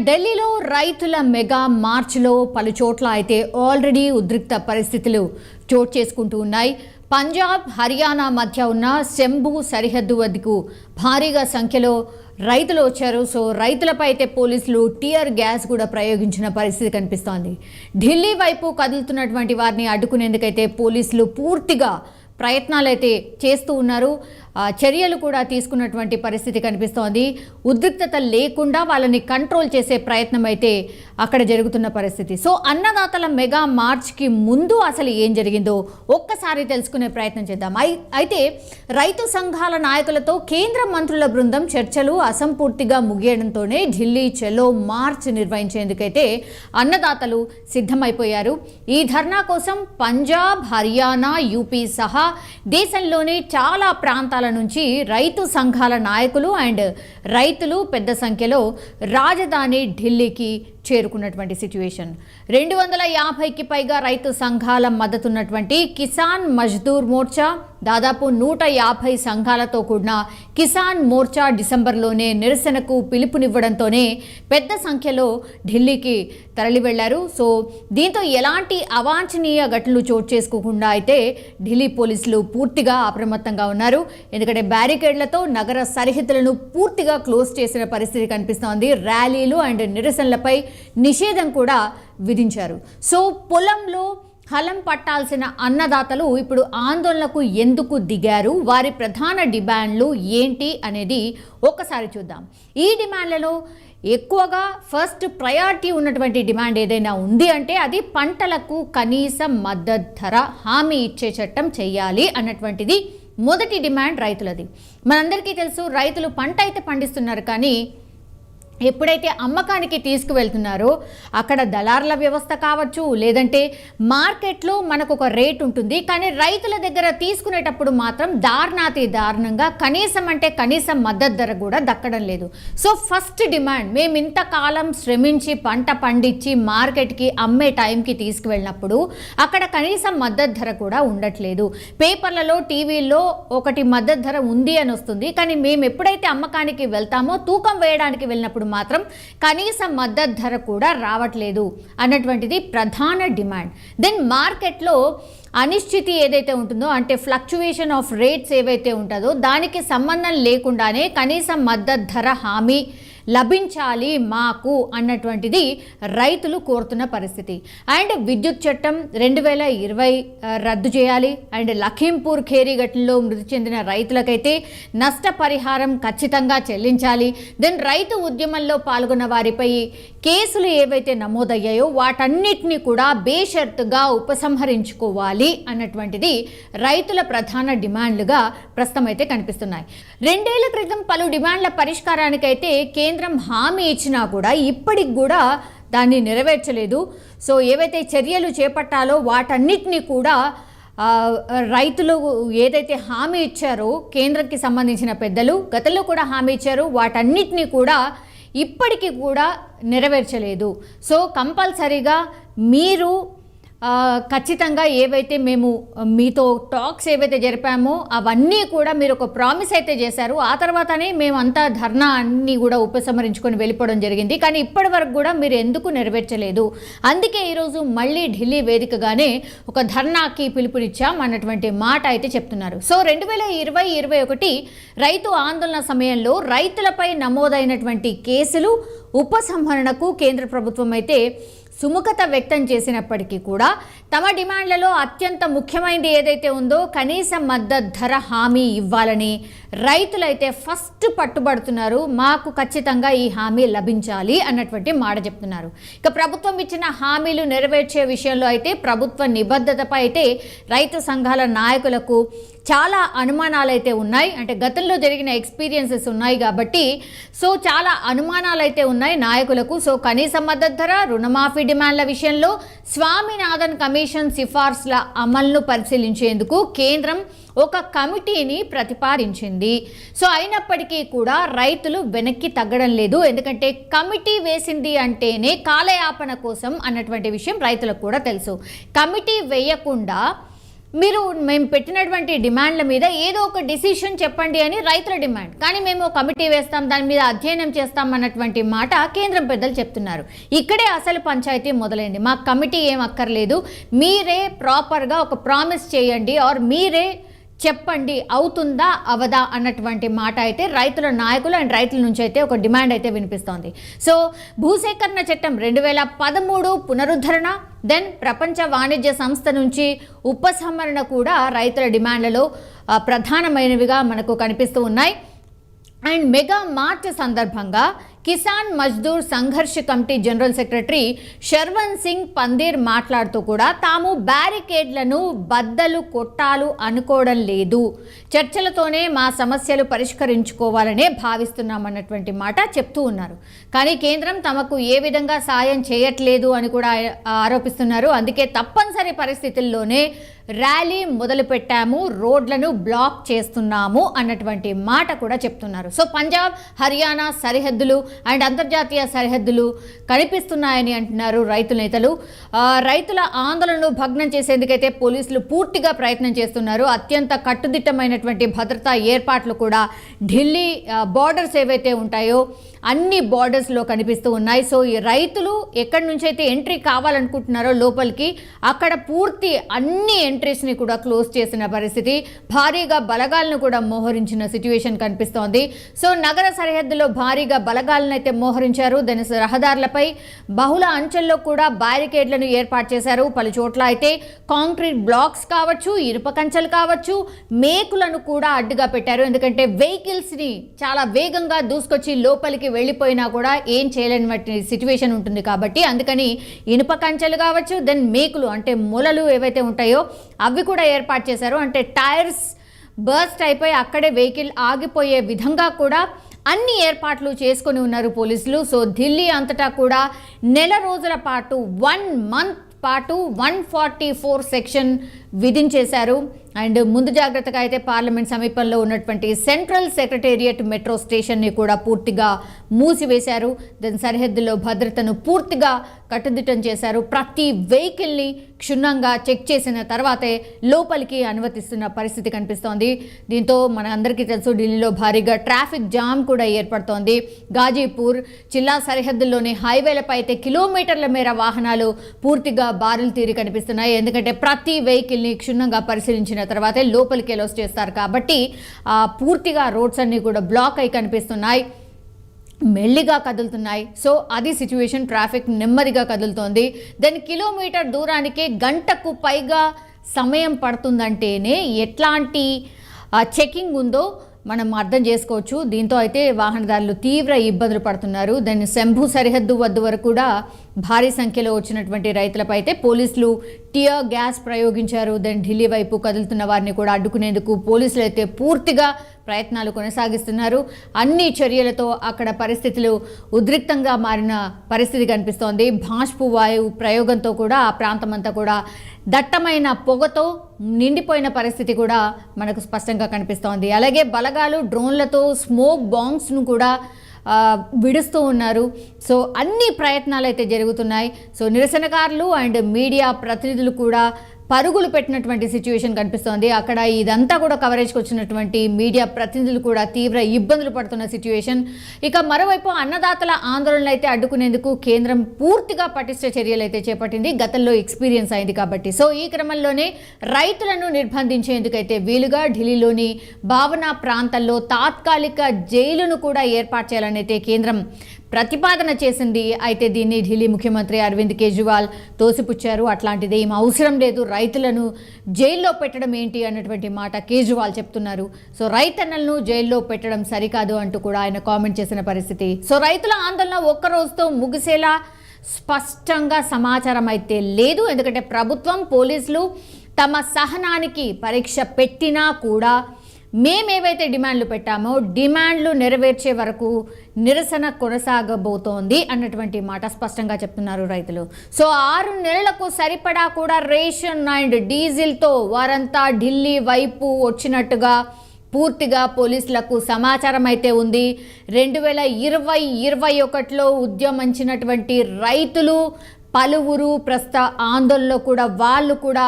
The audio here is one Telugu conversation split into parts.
ఢిల్లీలో రైతుల మెగా మార్చ్లో పలు చోట్ల అయితే ఆల్రెడీ ఉద్రిక్త పరిస్థితులు చోటు చేసుకుంటూ ఉన్నాయి. పంజాబ్, హర్యానా మధ్య ఉన్న శంభు సరిహద్దు వద్దకు భారీగా సంఖ్యలో రైతులు వచ్చారు. సో రైతులపై అయితే పోలీసులు టియర్ గ్యాస్ కూడా ప్రయోగించిన పరిస్థితి కనిపిస్తోంది. ఢిల్లీ వైపు కదులుతున్నటువంటి వారిని అడ్డుకునేందుకైతే పోలీసులు పూర్తిగా ప్రయత్నాలు అయితే చేస్తూ ఉన్నారు. చర్యలు కూడా తీసుకున్నటువంటి పరిస్థితి కనిపిస్తోంది. ఉద్రిక్తత లేకుండా వాళ్ళని కంట్రోల్ చేసే ప్రయత్నం అయితే అక్కడ జరుగుతున్న పరిస్థితి. సో అన్నదాతల మెగా మార్చ్కి ముందు అసలు ఏం జరిగిందో ఒక్కసారి తెలుసుకునే ప్రయత్నం చేద్దాం. అయితే రైతు సంఘాల నాయకులతో కేంద్ర మంత్రుల బృందం చర్చలు అసంపూర్తిగా ముగియడంతోనే ఢిల్లీ చలో మార్చ్ నిర్వహించేందుకైతే అన్నదాతలు సిద్ధమైపోయారు. ఈ ధర్నా కోసం పంజాబ్, హర్యానా, యూపీ సహా దేశంలోని చాలా ప్రాంతాల నుంచి రైతు సంఘాల నాయకులు అండ్ రైతులు పెద్ద సంఖ్యలో రాజధాని ఢిల్లీకి చేరుకున్నటువంటి సిచ్యువేషన్. 250కి పైగా రైతు సంఘాల మద్దతున్నటువంటి కిసాన్ మజ్దూర్ మోర్చా, దాదాపు 150 సంఘాలతో కూడిన కిసాన్ మోర్చా డిసెంబర్లోనే నిరసనకు పిలుపునివ్వడంతోనే పెద్ద సంఖ్యలో ఢిల్లీకి తరలి వెళ్లారు. సో దీంతో ఎలాంటి అవాంఛనీయ ఘటనలు చోటు చేసుకోకుండా అయితే ఢిల్లీ పోలీసులు పూర్తిగా అప్రమత్తంగా ఉన్నారు. ఎందుకంటే బ్యారికేడ్లతో నగర సరిహద్దులను పూర్తిగా క్లోజ్ చేసిన పరిస్థితి కనిపిస్తోంది. ర్యాలీలు అండ్ నిరసనలపై నిషేధం కూడా విధించారు. సో పొలంలో హలం పట్టాల్సిన అన్నదాతలు ఇప్పుడు ఆందోళనకు ఎందుకు దిగారు, వారి ప్రధాన డిమాండ్లు ఏంటి అనేది ఒక్కసారి చూద్దాం. ఈ డిమాండ్లలో ఎక్కువగా ఫస్ట్ ప్రయారిటీ ఉన్నటువంటి డిమాండ్ ఏదైనా ఉంది అంటే అది పంటలకు కనీస మద్దతు ధర హామీ ఇచ్చే చట్టం చేయాలి అన్నటువంటిది మొదటి డిమాండ్ రైతులది. మనందరికీ తెలుసు, రైతులు పంట అయితే పండిస్తున్నారు, కానీ ఎప్పుడైతే అమ్మకానికి తీసుకువెళ్తున్నారో అక్కడ దళారుల వ్యవస్థ కావచ్చు, లేదంటే మార్కెట్లో మనకు ఒక రేట్ ఉంటుంది, కానీ రైతుల దగ్గర తీసుకునేటప్పుడు మాత్రం దారుణాతి దారుణంగా కనీసం అంటే కనీసం మద్దతు ధర కూడా దక్కడం లేదు. సో ఫస్ట్ డిమాండ్, మేము ఇంతకాలం శ్రమించి పంట పండించి మార్కెట్కి అమ్మే టైంకి తీసుకువెళ్ళినప్పుడు అక్కడ కనీసం మద్దతు ధర కూడా ఉండట్లేదు. పేపర్లలో, టీవీల్లో ఒకటి మద్దతు ధర ఉంది అని వస్తుంది, కానీ మేము ఎప్పుడైతే అమ్మకానికి వెళ్తామో తూకం వేయడానికి వెళ్ళినప్పుడు మాత్రం కనీస మద్దతు ధర కూడా రావట్లేదు అన్నటువంటిది ప్రధాన డిమాండ్. దెన్ మార్కెట్లో అనిశ్చితి ఏదైతే ఉంటుందో, అంటే ఫ్లక్చువేషన్ ఆఫ్ రేట్స్ ఏవైతే ఉంటుందో దానికి సంబంధం లేకుండానే కనీస మద్దతు ధర హామీ లభించాలి మాకు అన్నటువంటిది రైతులు కోరుతున్న పరిస్థితి. అండ్ విద్యుత్ చట్టం 2020 రద్దు చేయాలి. అండ్ లఖీంపూర్ ఖేరీ ఘటనలో మృతి చెందిన రైతులకైతే నష్టపరిహారం ఖచ్చితంగా చెల్లించాలి. దెన్ రైతు ఉద్యమంలో పాల్గొన్న వారిపై కేసులు ఏవైతే నమోదయ్యాయో వాటన్నిటిని కూడా బేషరతుగా ఉపసంహరించుకోవాలి అన్నటువంటిది రైతుల ప్రధాన డిమాండ్లుగా ప్రస్తుతం అయితే కనిపిస్తున్నాయి. 2 ఏళ్ల క్రితం పలు డిమాండ్ల పరిష్కారానికైతే కేంద్రం హామీ ఇచ్చినా కూడా ఇప్పటికి కూడా దాన్ని నెరవేర్చలేదు. సో ఏవైతే చర్యలు చేపట్టాలో వాటన్నిటినీ కూడా రైతులు ఏదైతే హామీ ఇచ్చారో కేంద్రంకి సంబంధించిన పెద్దలు గతంలో కూడా హామీ ఇచ్చారు, వాటన్నిటినీ కూడా ఇప్పటికీ కూడా నెరవేర్చలేదు. సో కంపల్సరీగా మీరు ఖచ్చితంగా ఏవైతే మేము మీతో టాక్స్ ఏవైతే జరిపామో అవన్నీ కూడా మీరు ఒక ప్రామిస్ అయితే చేశారు. ఆ తర్వాతనే మేమంతా ధర్నా అన్నీ కూడా ఉపసంహరించుకొని వెళ్ళిపోవడం జరిగింది, కానీ ఇప్పటి వరకు కూడా మీరు ఎందుకు నెరవేర్చలేదు, అందుకే ఈరోజు మళ్ళీ ఢిల్లీ వేదికగానే ఒక ధర్నాకి పిలుపునిచ్చాం అన్నటువంటి మాట అయితే చెప్తున్నారు. సో 2020-21 రైతు ఆందోళన సమయంలో రైతులపై నమోదైనటువంటి కేసులు ఉపసంహరణకు కేంద్ర ప్రభుత్వం అయితే సుముఖత వ్యక్తం చేసినప్పటికీ కూడా తమ డిమాండ్లలో అత్యంత ముఖ్యమైనది ఏదైతే ఉందో కనీస మద్దతు ధర హామీ ఇవ్వాలని రైతులైతే ఫస్ట్ పట్టుబడుతున్నారు. మాకు ఖచ్చితంగా ఈ హామీ లభించాలి అన్నటువంటి మాట చెప్తున్నారు. ఇక ప్రభుత్వం ఇచ్చిన హామీలు నెరవేర్చే విషయంలో అయితే ప్రభుత్వ నిబద్ధతపై అయితే రైతు సంఘాల నాయకులకు చాలా అనుమానాలు అయితే ఉన్నాయి. అంటే గతంలో జరిగిన ఎక్స్పీరియన్సెస్ ఉన్నాయి కాబట్టి సో చాలా అనుమానాలు అయితే ఉన్నాయి నాయకులకు. సో కనీస మద్దతు ధర, రుణమాఫీ డిమాండ్ల విషయంలో స్వామినాథన్ కమిషన్ సిఫార్సుల అమలును పరిశీలించేందుకు కేంద్రం ఒక కమిటీని ప్రతిపాదించింది. సో అయినప్పటికీ కూడా రైతులు వెనక్కి తగ్గడం లేదు. ఎందుకంటే కమిటీ వేసింది అంటేనే కాలయాపన కోసం అన్నటువంటి విషయం రైతులకు కూడా తెలుసు. కమిటీ వేయకుండా మీరు మేము పెట్టినటువంటి డిమాండ్ల మీద ఏదో ఒక డిసిషన్ చెప్పండి అని రైతుల డిమాండ్. కానీ మేము కమిటీ వేస్తాం, దాని మీద అధ్యయనం చేస్తాం అన్నటువంటి మాట కేంద్రం పెద్దలు చెప్తున్నారు. ఇక్కడే అసలు పంచాయతీ మొదలైంది. మాకు కమిటీ ఏం అక్కర్లేదు, మీరే ప్రాపర్గా ఒక ప్రామిస్ చేయండి ఆర్ మీరే చెప్పండి అవుతుందా అవదా అన్నటువంటి మాట అయితే రైతుల నాయకులు అండ్ రైతుల నుంచి అయితే ఒక డిమాండ్ అయితే వినిపిస్తోంది. సో భూసేకరణ చట్టం 2013 పునరుద్ధరణ, దెన్ ప్రపంచ వాణిజ్య సంస్థ నుంచి ఉపసంహరణ కూడా రైతుల డిమాండ్లలో ప్రధానమైనవిగా మనకు కనిపిస్తూ ఉన్నాయి. అండ్ మెగా మార్చ్ సందర్భంగా Kisan Mazdoor Sangharsh committee general secretary Sarwan Singh Pandher మాట్లాడుతూ కూడా తాము బ్యారికేడ్లను బద్దలు కొట్టాలు అనుకోవడం లేదు, చర్చలతోనే మా సమస్యలు పరిష్కరించుకోవాలనే భావిస్తున్నామన్నటువంటి మాట చెప్తూ ఉన్నారు. కానీ కేంద్రం తమకు ఏ విధంగా సాయం చేయట్లేదు అని కూడా ఆరోపిస్తున్నారు. అందుకే తప్పనిసరి పరిస్థితుల్లోనే ర్యాలీ మొదలుపెట్టాము, రోడ్లను బ్లాక్ చేస్తున్నాము అన్నటువంటి మాట కూడా చెప్తున్నారు. సో పంజాబ్ హర్యానా సరిహద్దులు అండ్ అంతర్జాతీయ సరిహద్దులు కనిపిస్తున్నాయని అంటున్నారు రైతు నేతలు. రైతుల ఆందోళనను భగ్నం చేసేందుకైతే పోలీసులు పూర్తిగా ప్రయత్నం చేస్తున్నారు. అత్యంత కట్టుదిట్టమైనటువంటి భద్రతా ఏర్పాట్లు కూడా ఢిల్లీ బార్డర్స్ ఏవైతే ఉంటాయో అన్ని బార్డర్స్లో కనిపిస్తూ ఉన్నాయి. సో ఈ రైతులు ఎక్కడి నుంచి అయితే ఎంట్రీ కావాలనుకుంటున్నారో లోపలికి, అక్కడ పూర్తి అన్ని ఎంట్రీస్ని కూడా క్లోజ్ చేసిన పరిస్థితి, భారీగా బలగాలను కూడా మోహరించిన సిచ్యువేషన్ కనిపిస్తోంది. సో నగర సరిహద్దులో భారీగా బలగాలను అయితే మోహరించారు. దాని రహదారులపై బహుళ అంచెల్లో కూడా బ్యారికేడ్లను ఏర్పాటు చేశారు. పలు చోట్ల అయితే కాంక్రీట్ బ్లాక్స్ కావచ్చు, ఇనుప కంచెలు కావచ్చు, మేకులను కూడా అడ్డుగా పెట్టారు. ఎందుకంటే వెహికల్స్ని చాలా వేగంగా దూసుకొచ్చి లోపలికి వెళ్ళిపోయినా కూడా ఏం చేయలేని సిచ్యువేషన్ ఉంటుంది కాబట్టి అందుకని ఇనుప కంచెలు కావచ్చు, దెన్ మేకులు అంటే మొలలు ఏవైతే ఉంటాయో అవి కూడా ఏర్పాటు చేశారు. అంటే టైర్స్ బర్స్ట్ అయిపోయి అక్కడే వెహికల్ ఆగిపోయే విధంగా కూడా అన్ని ఏర్పాట్లు చేసుకొని ఉన్నారు పోలీసులు. సో ఢిల్లీ అంతటా కూడా నెల రోజుల పాటు 1 month పాటు 144 సెక్షన్ విధించేశారు. అండ్ ముందు జాగ్రత్తగా అయితే పార్లమెంట్ సమీపంలో ఉన్నటువంటి సెంట్రల్ సెక్రటేరియట్ మెట్రో స్టేషన్ని కూడా పూర్తిగా మూసివేశారు. దాని సరిహద్దులో భద్రతను పూర్తిగా కట్టుదిట్టం చేశారు. ప్రతి వెహికల్ని క్షుణ్ణంగా చెక్ చేసిన తర్వాతే లోపలికి అనుమతిస్తున్న పరిస్థితి కనిపిస్తోంది. దీంతో మన అందరికీ తెలుసు ఢిల్లీలో భారీగా ట్రాఫిక్ జామ్ కూడా ఏర్పడుతోంది. గాజీపూర్ జిల్లా సరిహద్దుల్లోని హైవేలపై అయితే కిలోమీటర్ల మేర వాహనాలు పూర్తిగా బారులు తీరి కనిపిస్తున్నాయి. ఎందుకంటే ప్రతి వెహికల్ని క్షుణ్ణంగా పరిశీలించిన తర్వాతే లోపలికి ఎలోస్ చేస్తారు కాబట్టి పూర్తిగా రోడ్స్ అన్ని కూడా బ్లాక్ అయి కనిపిస్తున్నాయి, మెల్లిగా కదులుతున్నాయి. సో అది సిచ్యువేషన్. ట్రాఫిక్ నెమ్మదిగా కదులుతోంది. దాని కిలోమీటర్ దూరానికి గంటకు పైగా సమయం పడుతుందంటేనే ఎట్లాంటి చెకింగ్ ఉందో మనం అర్థం చేసుకోవచ్చు. దీంతో అయితే వాహనదారులు తీవ్ర ఇబ్బందులు పడుతున్నారు. దాన్ని శంభు సరిహద్దు వద్ద వరకు కూడా భారీ సంఖ్యలో వచ్చినటువంటి రైతులపై అయితే పోలీసులు టియర్ గ్యాస్ ప్రయోగించారు. దాన్ని ఢిల్లీ వైపు కదులుతున్న వారిని కూడా అడ్డుకునేందుకు పోలీసులు అయితే పూర్తిగా ప్రయత్నాలు కొనసాగిస్తున్నారు. అన్ని చర్యలతో అక్కడ పరిస్థితులు ఉద్రిక్తంగా మారిన పరిస్థితి కనిపిస్తోంది. బాష్పు వాయువు ప్రయోగంతో కూడా ఆ ప్రాంతం అంతా కూడా దట్టమైన పొగతో నిండిపోయిన పరిస్థితి కూడా మనకు స్పష్టంగా కనిపిస్తోంది. అలాగే బలగాలు డ్రోన్లతో స్మోక్ బాంబ్స్ను కూడా విడుస్తూ ఉన్నారు. సో అన్ని ప్రయత్నాలు అయితే జరుగుతున్నాయి. సో నిరసనకారులు అండ్ మీడియా ప్రతినిధులు కూడా పరుగులు పెట్టినటువంటి సిచ్యువేషన్ కనిపిస్తోంది. అక్కడ ఇదంతా కూడా కవరేజ్కి వచ్చినటువంటి మీడియా ప్రతినిధులు కూడా తీవ్ర ఇబ్బందులు పడుతున్న సిచ్యువేషన్. ఇక మరోవైపు అన్నదాతల ఆందోళనలు అయితే అడ్డుకునేందుకు కేంద్రం పూర్తిగా పటిష్ట చర్యలు అయితే చేపట్టింది. గతంలో ఎక్స్పీరియన్స్ అయింది కాబట్టి. సో ఈ క్రమంలోనే రైతులను నిర్బంధించేందుకైతే వీలుగా ఢిల్లీలోని భావనా ప్రాంతాల్లో తాత్కాలిక జైలును కూడా ఏర్పాటు చేయాలని అయితే కేంద్రం ప్రతిపాదన చేసింది. అయితే దీన్ని ఢిల్లీ ముఖ్యమంత్రి అరవింద్ కేజ్రీవాల్ తోసిపుచ్చారు. అట్లాంటిది ఏం అవసరం లేదు, రైతులను జైల్లో పెట్టడం ఏంటి అన్నటువంటి మాట కేజ్రీవాల్ చెప్తున్నారు. సో రైతన్నలను జైల్లో పెట్టడం సరికాదు అంటూ కూడా ఆయన కామెంట్ చేసిన పరిస్థితి. సో రైతుల ఆందోళన ఒక్క రోజుతో ముగిసేలా స్పష్టంగా సమాచారం అయితే లేదు. ఎందుకంటే ప్రభుత్వం పోలీసులు తమ సహనానికి పరీక్ష పెట్టినా కూడా మేమేవైతే డిమాండ్లు పెట్టామో డిమాండ్లు నెరవేర్చే వరకు నిరసన కొనసాగబోతోంది అన్నటువంటి మాట స్పష్టంగా చెప్తున్నారు రైతులు. సో 6 నెలలకు సరిపడా కూడా రేషన్ అండ్ డీజిల్తో వారంతా ఢిల్లీ వైపు వచ్చినట్టుగా పూర్తిగా పోలీసులకు సమాచారం అయితే ఉంది. 2020-21లో ఉద్యమించినటువంటి రైతులు పలువురు ప్రస్తుత ఆందోళనలో కూడా వాళ్ళు కూడా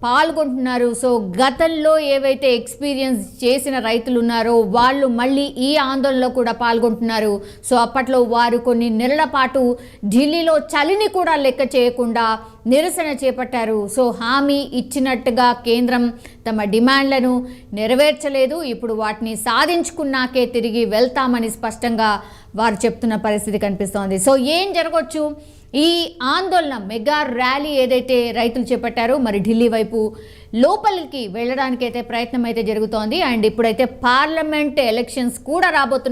పాల్గొంటున్నారు. సో గతంలో ఏవైతే ఎక్స్పీరియన్స్ చేసిన రైతులు ఉన్నారో వాళ్ళు మళ్ళీ ఈ ఆందోళనలో కూడా పాల్గొంటున్నారు. సో అప్పట్లో వారు కొన్ని నెలల పాటు ఢిల్లీలో చలిని కూడా లెక్క చేయకుండా నిరసన చేపట్టారు. సో హామీ ఇచ్చినట్టుగా కేంద్రం తమ డిమాండ్లను నెరవేర్చలేదు. ఇప్పుడు వాటిని సాధించుకున్నాకే తిరిగి వెళ్తామని స్పష్టంగా వారు చెప్తున్న పరిస్థితి కనిపిస్తోంది. సో ఏం జరగవచ్చు? ఈ ఆందోళన మెగా ర్యాలీ ఏదైతే రైతులు చేపట్టారో మరి ఢిల్లీ వైపు లోపలికి వెళ్ళడానికైతే ప్రయత్నం అయితే జరుగుతోంది. అండ్ ఇప్పుడైతే పార్లమెంట్ ఎలక్షన్స్ కూడా రాబోతున్నాయి.